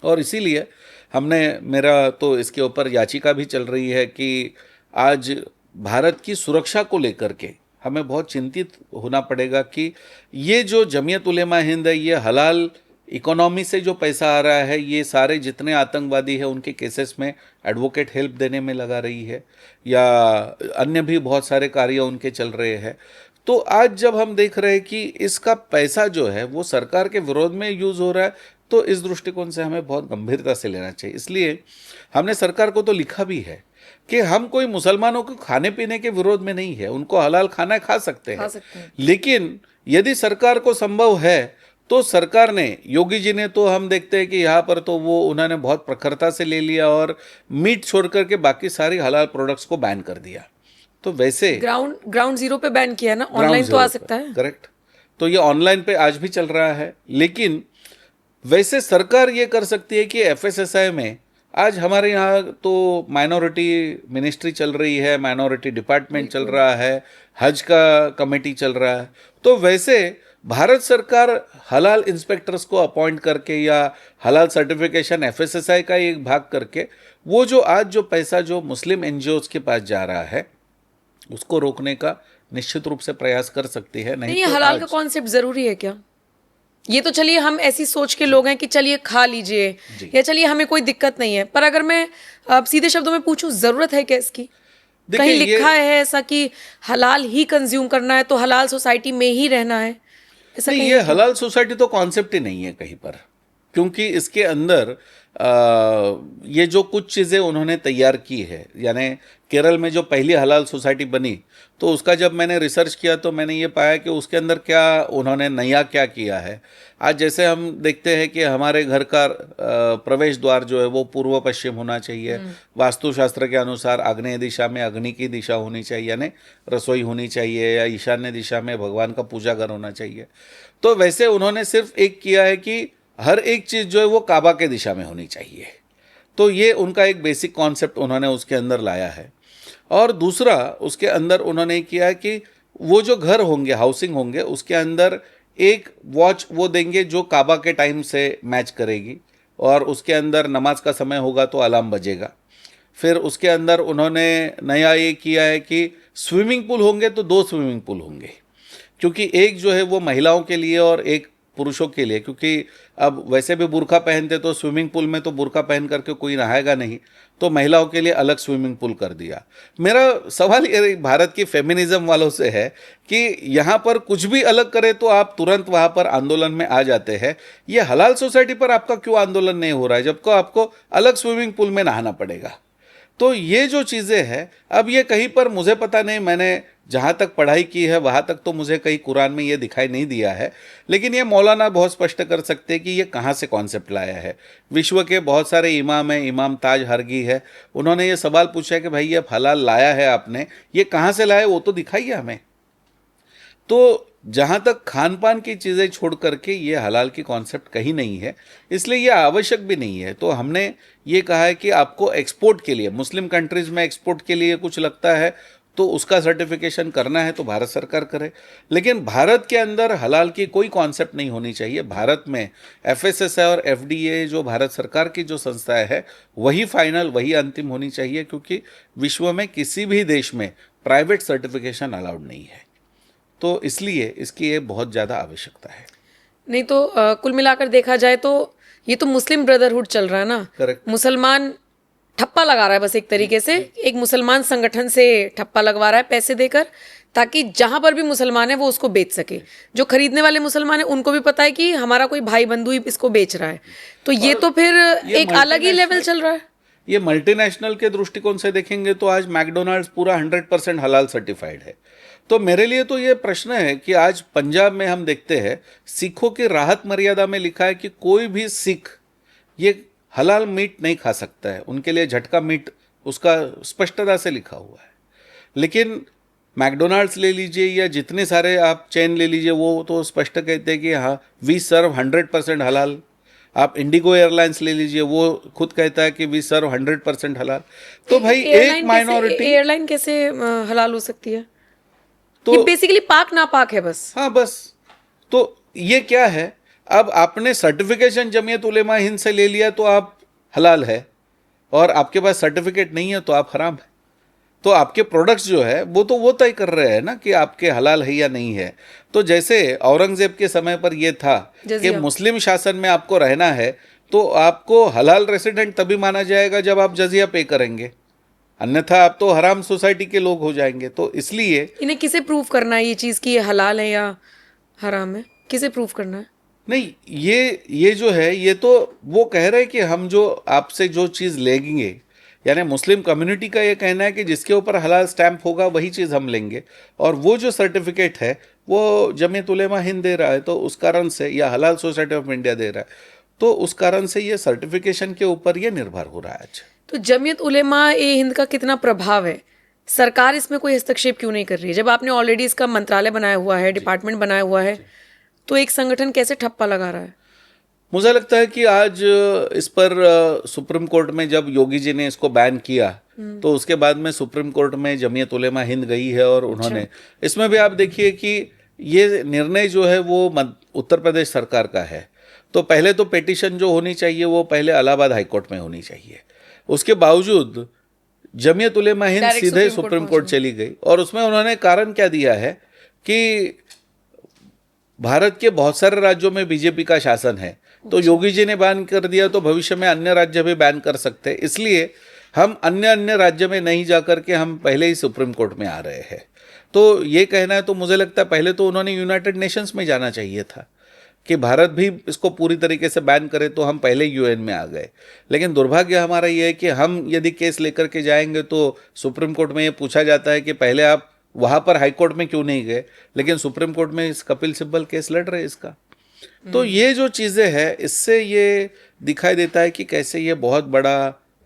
[SPEAKER 1] और इसीलिए मेरा तो इसके ऊपर याचिका भी चल रही है कि आज भारत की सुरक्षा को लेकर के हमें बहुत चिंतित होना पड़ेगा कि ये जो जमीयत उलेमा हिंद है, ये हलाल इकोनॉमी से जो पैसा आ रहा है, ये सारे जितने आतंकवादी हैं उनके केसेस में एडवोकेट हेल्प देने में लगा रही है, या अन्य भी बहुत सारे कार्य उनके चल रहे हैं। तो आज जब हम देख रहे हैं कि इसका पैसा जो है वो सरकार के विरोध में यूज़ हो रहा है, तो इस दृष्टिकोण से हमें बहुत गंभीरता से लेना चाहिए। इसलिए हमने सरकार को तो लिखा भी है कि हम कोई मुसलमानों को खाने पीने के विरोध में नहीं है, उनको हलाल खाना खा सकते हैं। लेकिन यदि सरकार को संभव है तो सरकार ने, योगी जी ने तो हम देखते हैं कि यहाँ पर तो वो उन्होंने बहुत प्रखरता से ले लिया और मीट छोड़ करके बाकी सारी हलाल प्रोडक्ट्स को बैन कर दिया। तो वैसे
[SPEAKER 3] ग्राउंड जीरो पे बैन किया ना, ऑनलाइन तो आ सकता है।
[SPEAKER 1] करेक्ट, तो ये ऑनलाइन पे आज भी चल रहा है। लेकिन वैसे सरकार ये कर सकती है कि एफएसएसआई में आज हमारे यहाँ तो माइनॉरिटी मिनिस्ट्री चल रही है, माइनॉरिटी डिपार्टमेंट चल रहा है, हज का कमेटी चल रहा है। तो वैसे भारत सरकार हलाल इंस्पेक्टर्स को अपॉइंट करके या हलाल सर्टिफिकेशन एफएसएसआई का एक भाग करके, वो जो आज जो पैसा जो मुस्लिम एनजीओज के पास जा रहा है उसको रोकने का निश्चित रूप से प्रयास कर सकती है। नहीं तो
[SPEAKER 3] हलाल का कॉन्सेप्ट जरूरी है क्या? ये तो चलिए हम ऐसी सोच के लोग हैं कि चलिए खा लीजिए या चलिए हमें कोई दिक्कत नहीं है, पर अगर मैं सीधे शब्दों में पूछूं, जरूरत है क्या इसकी? कहीं लिखा है ऐसा कि हलाल ही कंज्यूम करना है तो हलाल सोसाइटी में ही रहना है? ऐसा
[SPEAKER 1] नहीं, ये हलाल सोसाइटी तो कॉन्सेप्ट ही नहीं है कहीं पर, क्योंकि इसके अंदर ये जो कुछ चीज़ें उन्होंने तैयार की है, यानी केरल में जो पहली हलाल सोसाइटी बनी, तो उसका जब मैंने रिसर्च किया तो मैंने ये पाया कि उसके अंदर क्या उन्होंने नया क्या किया है। आज जैसे हम देखते हैं कि हमारे घर का प्रवेश द्वार जो है वो पूर्व पश्चिम होना चाहिए, वास्तुशास्त्र के अनुसार आग्नेय दिशा में अग्नि की दिशा होनी चाहिए, यानी रसोई होनी चाहिए, या ईशान्य दिशा में भगवान का पूजा घर होना चाहिए। तो वैसे उन्होंने सिर्फ एक किया है कि हर एक चीज़ जो है वो काबा के दिशा में होनी चाहिए। तो ये उनका एक बेसिक कॉन्सेप्ट उन्होंने उसके अंदर लाया है। और दूसरा उसके अंदर उन्होंने किया है कि वो जो घर होंगे, हाउसिंग होंगे, उसके अंदर एक वॉच वो देंगे जो काबा के टाइम से मैच करेगी, और उसके अंदर नमाज का समय होगा तो अलार्म बजेगा। फिर उसके अंदर उन्होंने नया ये किया है कि स्विमिंग पूल होंगे तो 2 स्विमिंग पूल होंगे, क्योंकि एक जो है वो महिलाओं के लिए और एक पुरुषों के लिए, क्योंकि अब वैसे भी बुर्का पहनते तो स्विमिंग पूल में तो बुर्का पहन करके कोई नहाएगा नहीं, तो महिलाओं के लिए अलग स्विमिंग पूल कर दिया। मेरा सवाल ये भारत की फेमिनिज्म वालों से है कि यहाँ पर कुछ भी अलग करे तो आप तुरंत वहाँ पर आंदोलन में आ जाते हैं। ये हलाल सोसाइटी पर आपका क्यों आंदोलन नहीं हो रहा है, जबकि आपको अलग स्विमिंग पूल में नहाना पड़ेगा? तो ये जो चीज़ें हैं, अब ये कहीं पर मुझे पता नहीं, मैंने जहाँ तक पढ़ाई की है वहाँ तक तो मुझे कहीं कुरान में ये दिखाई नहीं दिया है, लेकिन ये मौलाना बहुत स्पष्ट कर सकते हैं कि ये कहाँ से कॉन्सेप्ट लाया है। विश्व के बहुत सारे इमाम हैं, इमाम ताज हरगी है, उन्होंने ये सवाल पूछा है कि भाई ये हलाल लाया है आपने, ये कहाँ से लाया, वो तो दिखाइए हमें। तो जहाँ तक खान पान की चीज़ें छोड़ करके ये हलाल की कॉन्सेप्ट कहीं नहीं है, इसलिए ये आवश्यक भी नहीं है। तो हमने ये कहा है कि आपको एक्सपोर्ट के लिए, मुस्लिम कंट्रीज़ में एक्सपोर्ट के लिए कुछ लगता है तो उसका सर्टिफिकेशन करना है तो भारत सरकार करे, लेकिन भारत के अंदर हलाल की कोई कॉन्सेप्ट नहीं होनी चाहिए। भारत में FSSAI और FDA जो भारत सरकार की जो संस्थाएं है वही फाइनल, वही अंतिम होनी चाहिए, क्योंकि विश्व में किसी भी देश में प्राइवेट सर्टिफिकेशन अलाउड नहीं है। तो इसलिए इसकी ये बहुत ज़्यादा आवश्यकता है।
[SPEAKER 3] नहीं तो कुल मिलाकर देखा जाए तो ये तो मुस्लिम ब्रदरहुड चल रहा है ना।
[SPEAKER 1] करेक्ट।
[SPEAKER 3] मुसलमान ठप्पा लगा रहा है, बस एक तरीके से एक मुसलमान संगठन से ठप्पा लगवा रहा है पैसे देकर, ताकि जहां पर भी मुसलमान है वो उसको बेच सके। जो खरीदने वाले मुसलमान है उनको भी पता है कि हमारा कोई भाई बंधु ही इसको बेच रहा है, तो ये तो फिर एक अलग ही लेवल चल रहा है।
[SPEAKER 1] ये मल्टीनेशनल के दृष्टिकोण से देखेंगे तो आज मैकडोनाल्ड्स पूरा 100% हलाल सर्टिफाइड है। तो मेरे लिए तो ये प्रश्न है कि आज पंजाब में हम देखते हैं सिखों की राहत मर्यादा में लिखा है कि कोई भी सिख ये हलाल मीट नहीं खा सकता है, उनके लिए झटका मीट उसका स्पष्टता से लिखा हुआ है। लेकिन मैकडोनाल्ड्स ले लीजिए या जितने सारे आप चेन ले लीजिए, वो तो स्पष्ट कहते हैं कि हाँ वी सर्व 100% हलाल। आप इंडिगो एयरलाइंस ले लीजिए, वो खुद कहता है कि वी सर्व 100% हलाल। तो भाई एक माइनॉरिटी
[SPEAKER 3] एयरलाइन कैसे हलाल हो सकती है?
[SPEAKER 1] तो
[SPEAKER 3] ये बेसिकली पाक ना पाक है बस।
[SPEAKER 1] हाँ बस, तो ये क्या है, अब आपने सर्टिफिकेशन जमीयत उलेमा हिंद से ले लिया तो आप हलाल है, और आपके पास सर्टिफिकेट नहीं है तो आप हराम है। तो आपके प्रोडक्ट्स जो है वो तो वो तय कर रहे हैं ना कि आपके हलाल है या नहीं है। तो जैसे औरंगजेब के समय पर यह था कि मुस्लिम शासन में आपको रहना है तो आपको हलाल रेसिडेंट तभी माना जाएगा जब आप जजिया पे करेंगे, अन्यथा आप तो हराम सोसाइटी के लोग हो जाएंगे। तो इसलिए
[SPEAKER 3] इन्हें किसे प्रूव करना है ये चीज़ कि ये हलाल है या हराम है? किसे प्रूव करना है?
[SPEAKER 1] नहीं, ये जो है ये तो वो कह रहे हैं कि हम जो आपसे जो चीज़ लेंगे, यानी मुस्लिम कम्युनिटी का ये कहना है कि जिसके ऊपर हलाल स्टैंप होगा वही चीज़ हम लेंगे, और वो जो सर्टिफिकेट है वो जमीयत उलेमा हिंद दे रहा है, तो उस कारण से, या हलाल सोसाइटी ऑफ इंडिया दे रहा है, तो उस कारण से ये सर्टिफिकेशन के ऊपर ये निर्भर हो रहा है। अच्छा,
[SPEAKER 3] तो जमीयत उलेमा ए हिंद का कितना प्रभाव है? सरकार इसमें कोई हस्तक्षेप क्यों नहीं कर रही है? जब आपने ऑलरेडी इसका मंत्रालय बनाया हुआ है, डिपार्टमेंट बनाया हुआ है, तो एक संगठन कैसे ठप्पा लगा रहा है?
[SPEAKER 1] मुझे लगता है कि आज इस पर सुप्रीम कोर्ट में जब योगी जी ने इसको बैन किया तो उसके बाद में सुप्रीम कोर्ट में जमीयत उलेमा हिंद गई है, और उन्होंने इसमें भी आप देखिए कि ये निर्णय जो है वो उत्तर प्रदेश सरकार का है। तो पहले तो पिटीशन जो होनी चाहिए वो पहले इलाहाबाद हाईकोर्ट में होनी चाहिए, उसके बावजूद जमीयत उलेमा हिंद सीधे सुप्रीम कोर्ट चली गई, और उसमें उन्होंने कारण क्या दिया है कि भारत के बहुत सारे राज्यों में बीजेपी का शासन है, तो योगी जी ने बैन कर दिया तो भविष्य में अन्य राज्य भी बैन कर सकते हैं, इसलिए हम अन्य राज्य में नहीं जाकर के हम पहले ही सुप्रीम कोर्ट में आ रहे हैं। तो ये कहना है, तो मुझे लगता है पहले तो उन्होंने यूनाइटेड नेशंस में जाना चाहिए था कि भारत भी इसको पूरी तरीके से बैन करे, तो हम पहले UN में आ गए। लेकिन दुर्भाग्य हमारा ये है कि हम यदि केस लेकर के जाएंगे तो सुप्रीम कोर्ट में ये पूछा जाता है कि पहले आप वहाँ पर हाई कोर्ट में क्यों नहीं गए, लेकिन सुप्रीम कोर्ट में इस कपिल सिब्बल केस लड़ रहे इसका। तो ये जो चीज़ें हैं इससे ये दिखाई देता है कि कैसे ये बहुत बड़ा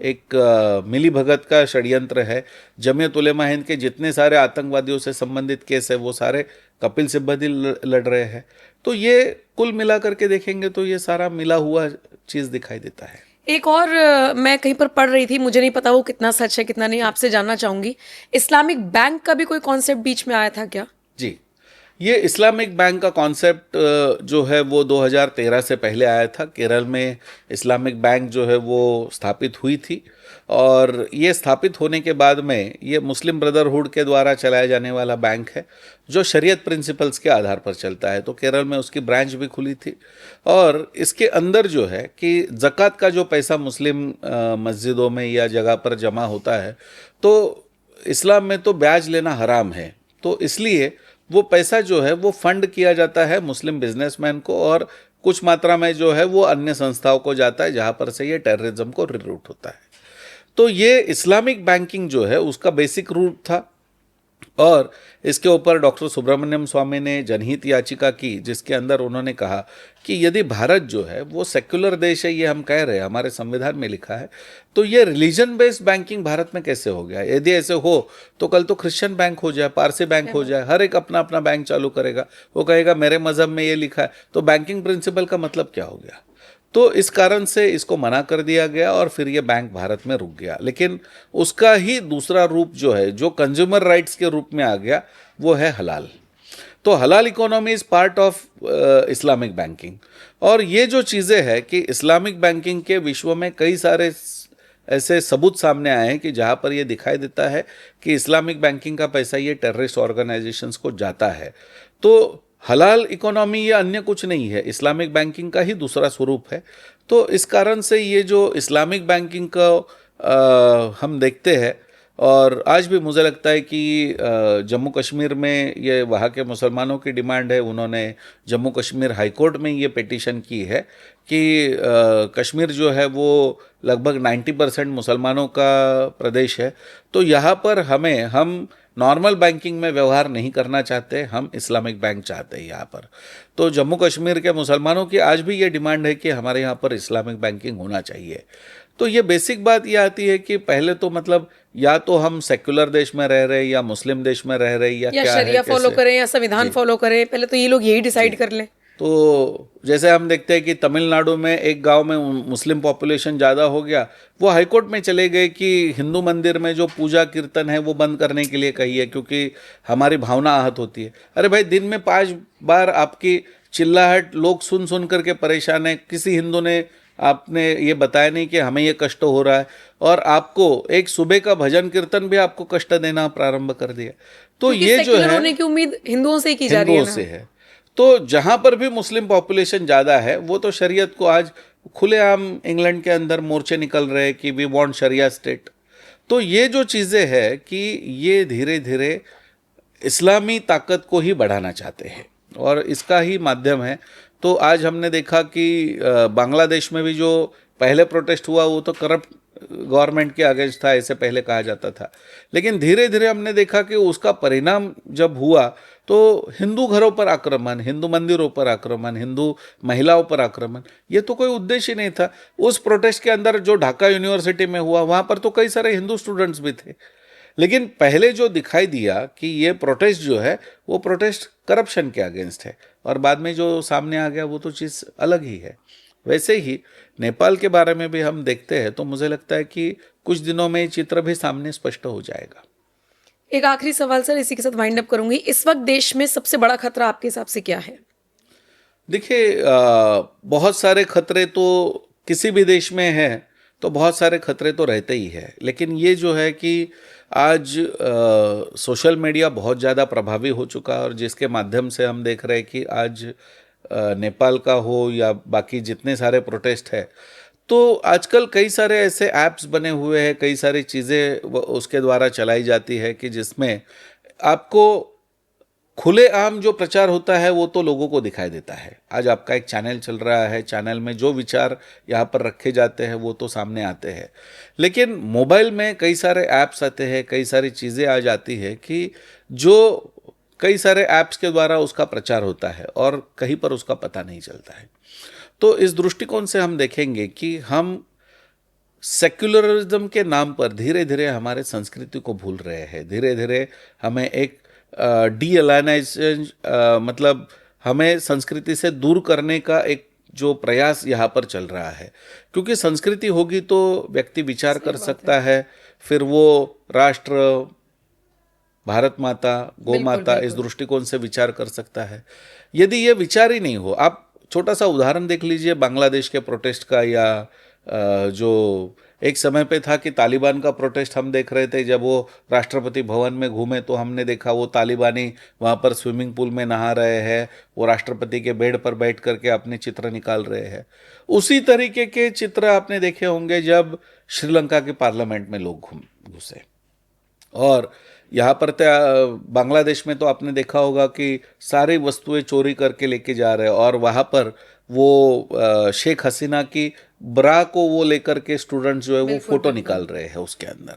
[SPEAKER 1] एक मिली भगत का षड्यंत्र है। जमीयत उलेमा हिंद के जितने सारे आतंकवादियों से संबंधित केस है वो सारे कपिल सिब्बल ही लड़ रहे हैं। तो ये कुल मिला करके देखेंगे तो ये सारा मिला हुआ चीज़ दिखाई देता है।
[SPEAKER 3] एक और मैं कहीं पर पढ़ रही थी, मुझे नहीं पता वो कितना सच है कितना नहीं, आपसे जानना चाहूंगी, इस्लामिक बैंक का भी कोई कॉन्सेप्ट बीच में आया था क्या?
[SPEAKER 1] जी, ये इस्लामिक बैंक का कॉन्सेप्ट जो है वो 2013 से पहले आया था। केरल में इस्लामिक बैंक जो है वो स्थापित हुई थी, और ये स्थापित होने के बाद में ये मुस्लिम ब्रदरहुड के द्वारा चलाया जाने वाला बैंक है जो शरीयत प्रिंसिपल्स के आधार पर चलता है। तो केरल में उसकी ब्रांच भी खुली थी, और इसके अंदर जो है कि ज़कात का जो पैसा मुस्लिम मस्जिदों में या जगह पर जमा होता है, तो इस्लाम में तो ब्याज लेना हराम है, तो इसलिए वो पैसा जो है वो फंड किया जाता है मुस्लिम बिजनेसमैन को, और कुछ मात्रा में जो है वो अन्य संस्थाओं को जाता है जहां पर से ये टेररिज्म को रिक्रूट होता है। तो ये इस्लामिक बैंकिंग जो है उसका बेसिक रूट था, और इसके ऊपर डॉक्टर सुब्रमण्यम स्वामी ने जनहित याचिका की, जिसके अंदर उन्होंने कहा कि यदि भारत जो है वो सेक्युलर देश है, ये हम कह रहे हैं, हमारे संविधान में लिखा है, तो ये रिलीजन बेस्ड बैंकिंग भारत में कैसे हो गया? यदि ऐसे हो तो कल तो क्रिश्चियन बैंक हो जाए, पारसी बैंक हो जाए, हर एक अपना अपना बैंक चालू करेगा, वो कहेगा मेरे मजहब में ये लिखा है, तो बैंकिंग प्रिंसिपल का मतलब क्या हो गया? तो इस कारण से इसको मना कर दिया गया, और फिर ये बैंक भारत में रुक गया। लेकिन उसका ही दूसरा रूप जो है, जो कंज्यूमर राइट्स के रूप में आ गया, वो है हलाल। तो हलाल economy is part of Islamic banking. और ये जो चीज़ें हैं कि इस्लामिक बैंकिंग के विश्व में कई सारे ऐसे सबूत सामने आए हैं कि जहाँ पर ये दिखाई देता है कि इस्लामिक बैंकिंग का पैसा ये टेररिस्ट ऑर्गेनाइजेशंस को जाता है। तो हलाल इकोनॉमी ये अन्य कुछ नहीं है, इस्लामिक बैंकिंग का ही दूसरा स्वरूप है। तो इस कारण से ये जो इस्लामिक बैंकिंग का हम देखते हैं, और आज भी मुझे लगता है कि जम्मू कश्मीर में ये वहाँ के मुसलमानों की डिमांड है, उन्होंने जम्मू कश्मीर हाई कोर्ट में ये पिटीशन की है कि कश्मीर जो है वो लगभग 90% मुसलमानों का प्रदेश है, तो यहाँ पर हम नॉर्मल बैंकिंग में व्यवहार नहीं करना चाहते, हम इस्लामिक बैंक चाहते हैं यहाँ पर। तो जम्मू कश्मीर के मुसलमानों की आज भी ये डिमांड है कि हमारे यहाँ पर इस्लामिक बैंकिंग होना चाहिए। तो ये बेसिक बात ये आती है कि पहले तो मतलब या तो हम सेक्युलर देश में रह रहे हैं, या मुस्लिम देश में रह रहे हैं, या क्या
[SPEAKER 3] शरिया
[SPEAKER 1] है,
[SPEAKER 3] फॉलो
[SPEAKER 1] कैसे?
[SPEAKER 3] करें या संविधान फॉलो करें, पहले तो ये लोग यही डिसाइड कर लें।
[SPEAKER 1] तो जैसे हम देखते हैं कि तमिलनाडु में एक गांव में मुस्लिम पॉपुलेशन ज़्यादा हो गया, वो हाईकोर्ट में चले गए कि हिंदू मंदिर में जो पूजा कीर्तन है वो बंद करने के लिए कहिए, क्योंकि हमारी भावना आहत होती है। अरे भाई, दिन में 5 बार आपकी चिल्लाहट लोग सुन सुन करके परेशान है, किसी हिंदू ने आपने ये बताया नहीं कि हमें ये कष्ट हो रहा है, और आपको एक सुबह का भजन कीर्तन भी आपको कष्ट देना प्रारंभ कर दिया। तो ये जो है
[SPEAKER 3] होने की उम्मीद हिंदुओं से ही की जा रही है
[SPEAKER 1] हिंदुओं से है। तो जहां पर भी मुस्लिम पॉपुलेशन ज़्यादा है, वो तो शरीयत को आज खुलेआम इंग्लैंड के अंदर मोर्चे निकल रहे हैं कि वी वांट शरिया स्टेट। तो ये जो चीज़ें हैं कि ये धीरे धीरे इस्लामी ताकत को ही बढ़ाना चाहते हैं, और इसका ही माध्यम है। तो आज हमने देखा कि बांग्लादेश में भी जो पहले प्रोटेस्ट हुआ वो तो करप्ट गवर्नमेंट के अगेंस्ट था, ऐसे पहले कहा जाता था। लेकिन धीरे धीरे हमने देखा कि उसका परिणाम जब हुआ तो हिंदू घरों पर आक्रमण, हिंदू मंदिरों पर आक्रमण, हिंदू महिलाओं पर आक्रमण, ये तो कोई उद्देश्य ही नहीं था। उस प्रोटेस्ट के अंदर जो ढाका यूनिवर्सिटी में हुआ, वहाँ पर तो कई सारे हिंदू स्टूडेंट्स भी थे। लेकिन पहले जो दिखाई दिया कि ये प्रोटेस्ट जो है वो प्रोटेस्ट करप्शन के अगेंस्ट है, और बाद में जो सामने आ गया वो तो चीज़ अलग ही है। वैसे ही नेपाल के बारे में भी हम देखते हैं, तो मुझे लगता है कि कुछ दिनों में चित्र भी सामने स्पष्ट हो जाएगा।
[SPEAKER 3] एक आखिरी सवाल सर, इसी के साथ वाइंड अप करूंगी। इस वक्त देश में सबसे बड़ा खतरा आपके हिसाब से क्या है?
[SPEAKER 1] देखिए, बहुत सारे खतरे तो किसी भी देश में हैं, तो बहुत सारे खतरे तो रहते ही है। लेकिन ये जो है कि आज सोशल मीडिया बहुत ज़्यादा प्रभावी हो चुका है, और जिसके माध्यम से हम देख रहे हैं कि आज नेपाल का हो या बाकी जितने सारे प्रोटेस्ट है, तो आजकल कई सारे ऐसे ऐप्स बने हुए हैं, कई सारी चीज़ें उसके द्वारा चलाई जाती है कि जिसमें आपको खुलेआम जो प्रचार होता है वो तो लोगों को दिखाई देता है। आज आपका एक चैनल चल रहा है, चैनल में जो विचार यहाँ पर रखे जाते हैं वो तो सामने आते हैं। लेकिन मोबाइल में कई सारे ऐप्स आते हैं, कई सारी चीज़ें आ जाती है कि जो कई सारे ऐप्स के द्वारा उसका प्रचार होता है और कहीं पर उसका पता नहीं चलता है। तो इस दृष्टिकोण से हम देखेंगे कि हम सेक्युलरिज्म के नाम पर धीरे धीरे हमारे संस्कृति को भूल रहे हैं। धीरे धीरे हमें एक डी अलाइनाइजेशन, मतलब हमें संस्कृति से दूर करने का एक जो प्रयास यहाँ पर चल रहा है। क्योंकि संस्कृति होगी तो व्यक्ति विचार कर सकता है, फिर वो राष्ट्र, भारत माता, गौ माता, इस दृष्टिकोण से विचार कर सकता है। यदि ये विचार ही नहीं हो, आप छोटा सा उदाहरण देख लीजिए बांग्लादेश के प्रोटेस्ट का, या जो एक समय पे था कि तालिबान का प्रोटेस्ट हम देख रहे थे, जब वो राष्ट्रपति भवन में घूमे तो हमने देखा वो तालिबानी वहाँ पर स्विमिंग पूल में नहा रहे हैं, वो राष्ट्रपति के बेड पर बैठ करके अपने चित्र निकाल रहे हैं। उसी तरीके के चित्र आपने देखे होंगे जब श्रीलंका के पार्लियामेंट में लोग घुसे, और यहाँ पर बांग्लादेश में तो आपने देखा होगा कि सारी वस्तुएं चोरी करके लेके जा रहे हैं, और वहाँ पर वो शेख हसीना की ब्रा को वो लेकर के स्टूडेंट्स जो है वो फोटो निकाल रहे हैं उसके अंदर।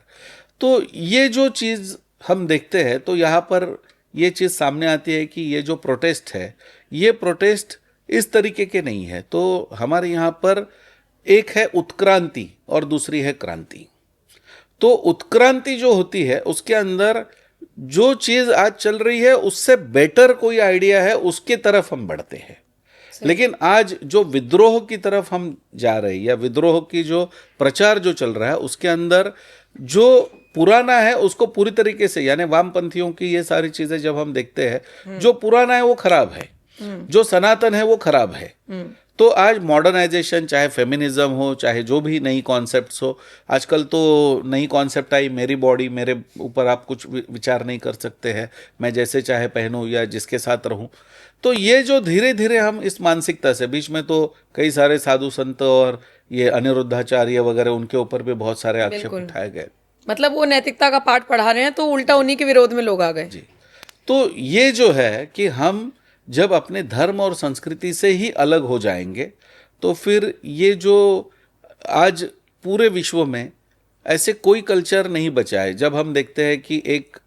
[SPEAKER 1] तो ये जो चीज़ हम देखते हैं तो यहाँ पर ये चीज़ सामने आती है कि ये जो प्रोटेस्ट है, ये प्रोटेस्ट इस तरीके के नहीं है। तो हमारे यहाँ पर एक है उत्क्रांति और दूसरी है क्रांति। तो उत्क्रांति जो होती है उसके अंदर जो चीज़ आज चल रही है उससे बेटर कोई आइडिया है, उसके तरफ हम बढ़ते हैं। लेकिन आज जो विद्रोह की तरफ हम जा रहे हैं, या विद्रोह की जो प्रचार जो चल रहा है, उसके अंदर जो पुराना है उसको पूरी तरीके से, यानी वामपंथियों की ये सारी चीजें जब हम देखते हैं, जो पुराना है वो खराब है, जो सनातन है वो खराब है। तो आज मॉडर्नाइजेशन, चाहे फेमिनिज्म हो, चाहे जो भी नई कॉन्सेप्ट्स हो, आजकल तो नई कॉन्सेप्ट आई मेरी बॉडी, मेरे ऊपर आप कुछ विचार नहीं कर सकते हैं, मैं जैसे चाहे पहनूं या जिसके साथ रहूं। तो ये जो धीरे धीरे हम इस मानसिकता से, बीच में तो कई सारे साधु संत और ये अनिरुद्धाचार्य वगैरह, उनके ऊपर भी बहुत सारे आक्षेप उठाए गए।
[SPEAKER 3] मतलब वो नैतिकता का पाठ पढ़ा रहे हैं तो उल्टा उन्हीं के विरोध में लोग आ गए।
[SPEAKER 1] जी। तो ये जो है कि हम जब अपने धर्म और संस्कृति से ही अलग हो जाएंगे तो फिर ये जो आज पूरे विश्व में ऐसे कोई कल्चर नहीं बचा है। जब हम देखते हैं कि एक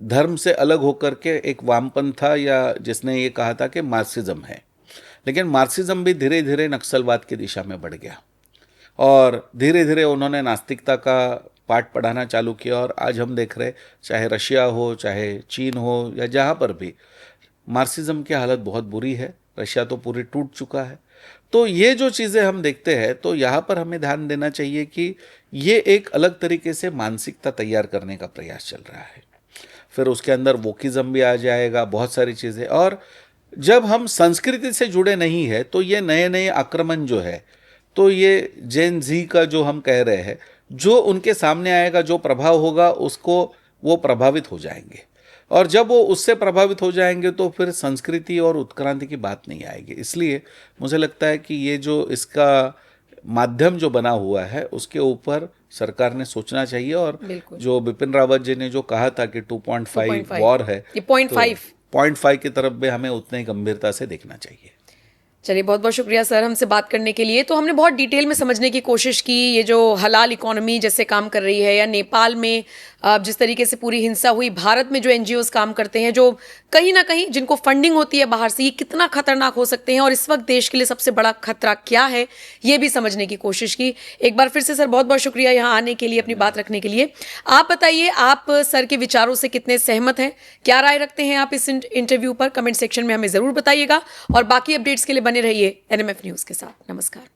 [SPEAKER 1] धर्म से अलग होकर के एक वामपंथ था, या जिसने ये कहा था कि मार्क्सिज्म है, लेकिन मार्क्सिज्म भी धीरे धीरे नक्सलवाद की दिशा में बढ़ गया, और धीरे धीरे उन्होंने नास्तिकता का पाठ पढ़ाना चालू किया। और आज हम देख रहे, चाहे रशिया हो, चाहे चीन हो, या जहाँ पर भी मार्क्सिज्म की हालत बहुत बुरी है। रशिया तो पूरी टूट चुका है। तो ये जो चीज़ें हम देखते हैं, तो यहाँ पर हमें ध्यान देना चाहिए कि ये एक अलग तरीके से मानसिकता तैयार करने का प्रयास चल रहा है। फिर उसके अंदर वोकिज्म भी आ जाएगा, बहुत सारी चीज़ें। और जब हम संस्कृति से जुड़े नहीं है तो ये नए नए आक्रमण जो है, तो ये जेन जी का जो हम कह रहे हैं, जो उनके सामने आएगा, जो प्रभाव होगा, उसको वो प्रभावित हो जाएंगे। और जब वो उससे प्रभावित हो जाएंगे तो फिर संस्कृति और उत्क्रांति की बात नहीं आएगी। इसलिए मुझे लगता है कि ये जो इसका माध्यम जो बना हुआ है उसके ऊपर सरकार ने सोचना चाहिए। और जो बिपिन रावत जी ने जो कहा था कि 2.5 वॉर है,
[SPEAKER 3] ये 0.5
[SPEAKER 1] की तरफ भी हमें उतनी गंभीरता से देखना चाहिए।
[SPEAKER 3] चलिए, बहुत बहुत शुक्रिया सर हमसे बात करने के लिए। तो हमने बहुत डिटेल में समझने की कोशिश की ये जो हलाल इकोनॉमी जैसे काम कर रही है, या नेपाल में जिस तरीके से पूरी हिंसा हुई, भारत में जो एनजीओज काम करते हैं, जो कहीं ना कहीं जिनको फंडिंग होती है बाहर से, ये कितना खतरनाक हो सकते हैं, और इस वक्त देश के लिए सबसे बड़ा खतरा क्या है, ये भी समझने की कोशिश की। एक बार फिर से सर बहुत बहुत शुक्रिया यहाँ आने के लिए, अपनी बात रखने के लिए। आप बताइए, आप सर के विचारों से कितने सहमत हैं, क्या राय रखते हैं आप इस इंटरव्यू पर? कमेंट सेक्शन में हमें जरूर बताइएगा, और बाकी अपडेट्स के लिए बने रहिए एनएमएफ न्यूज़ के साथ। नमस्कार।